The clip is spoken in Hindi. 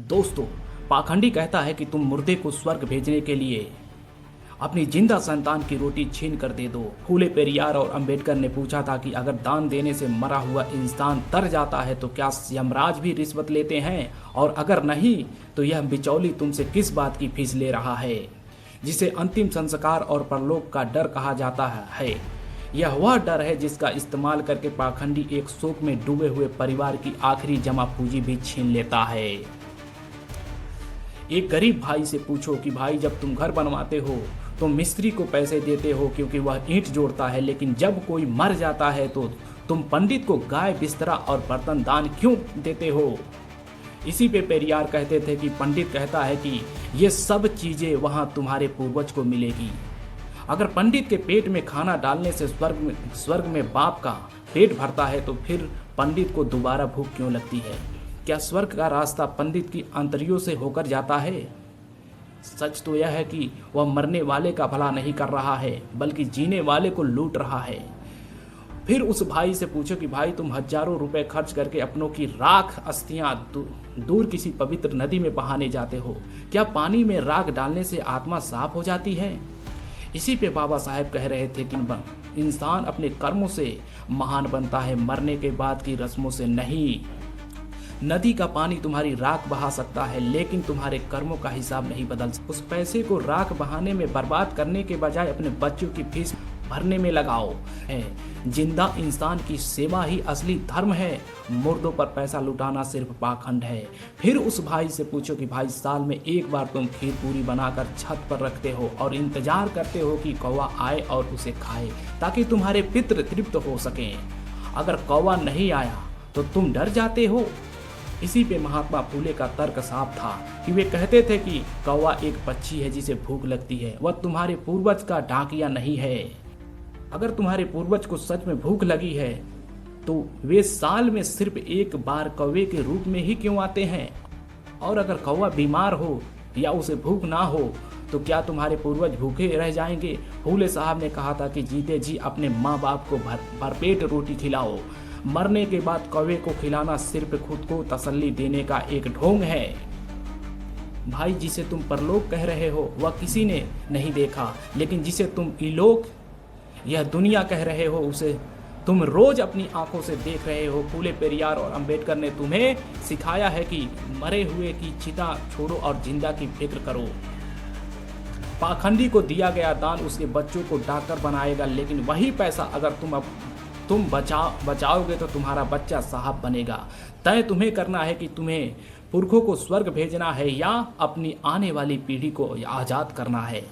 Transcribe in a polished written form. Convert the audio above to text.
दोस्तों, पाखंडी कहता है कि तुम मुर्दे को स्वर्ग भेजने के लिए अपनी जिंदा संतान की रोटी छीन कर दे दो। फूले पेरियार और अंबेडकर ने पूछा था कि अगर दान देने से मरा हुआ इंसान तर जाता है तो क्या यमराज भी रिश्वत लेते हैं, और अगर नहीं तो यह बिचौली तुमसे किस बात की फीस ले रहा है, जिसे अंतिम संस्कार और परलोक का डर कहा जाता है। यह वह डर है जिसका इस्तेमाल करके पाखंडी एक शोक में डूबे हुए परिवार की आखिरी जमा पूंजी भी छीन लेता है। एक गरीब भाई से पूछो कि भाई, जब तुम घर बनवाते हो तो मिस्त्री को पैसे देते हो क्योंकि वह ईंट जोड़ता है, लेकिन जब कोई मर जाता है तो तुम पंडित को गाय, बिस्तरा और बर्तन दान क्यों देते हो। इसी पे पेरियार कहते थे कि पंडित कहता है कि ये सब चीजें वहां तुम्हारे पूर्वज को मिलेगी। अगर पंडित के पेट में खाना डालने से स्वर्ग में बाप का पेट भरता है तो फिर पंडित को दोबारा भूख क्यों लगती है। क्या स्वर्ग का रास्ता पंडित की अंतरियों से होकर जाता है। सच तो यह है कि वह मरने वाले का भला नहीं कर रहा है, बल्कि जीने वाले को लूट रहा है। फिर उस भाई से पूछो कि भाई, तुम हजारों रुपए खर्च करके अपनों की राख अस्थियां दूर किसी पवित्र नदी में बहाने जाते हो। क्या पानी में राख डालने से आत्मा साफ हो जाती है। इसी पे बाबा साहेब कह रहे थे कि इंसान अपने कर्मों से महान बनता है, मरने के बाद की रस्मों से नहीं। नदी का पानी तुम्हारी राख बहा सकता है, लेकिन तुम्हारे कर्मों का हिसाब नहीं बदल सकता। उस पैसे को राख बहाने में बर्बाद करने के बजाय अपने बच्चों की फीस भरने में लगाओ। जिंदा इंसान की सेवा ही असली धर्म है, मुर्दों पर पैसा लुटाना सिर्फ पाखंड है। फिर उस भाई से पूछो कि भाई, साल में एक बार तुम खीर पूरी बनाकर छत पर रखते हो और इंतजार करते हो कि कौवा आए और उसे खाए, ताकि तुम्हारे पितृ तृप्त हो सकें। अगर कौवा नहीं आया तो तुम डर जाते हो। इसी पे महात्मा फूले का तर्क साफ था कि वे कहते थे कि कौवा एक पक्षी है जिसे भूख लगती है, वह तुम्हारे पूर्वज का डाकिया नहीं है। अगर तुम्हारे पूर्वज को सच में भूख लगी है तो वे साल में सिर्फ एक बार कौवे के रूप में ही क्यों आते हैं। और अगर कौवा बीमार हो या उसे भूख ना हो तो क्या तुम्हारे पूर्वज भूखे रह जाएंगे। फूले साहब ने कहा था कि जीते जी अपने माँ बाप को भरपेट रोटी खिलाओ, मरने के बाद कौवे को खिलाना सिर्फ खुद को तसल्ली देने का एक ढोंग है। भाई, जिसे तुम परलोक कह रहे हो वह किसी ने नहीं देखा, लेकिन जिसे तुम इलोक यह दुनिया कह रहे हो उसे तुम रोज अपनी आंखों से देख रहे हो। फूले पेरियार और अंबेडकर ने तुम्हें सिखाया है कि मरे हुए की चिता छोड़ो और जिंदा की फिक्र करो। पाखंडी को दिया गया दान उसके बच्चों को डॉक्टर बनाएगा, लेकिन वही पैसा अगर तुम बचाओगे तो तुम्हारा बच्चा साहब बनेगा। तय तुम्हें करना है कि तुम्हें पुरखों को स्वर्ग भेजना है या अपनी आने वाली पीढ़ी को आजाद करना है।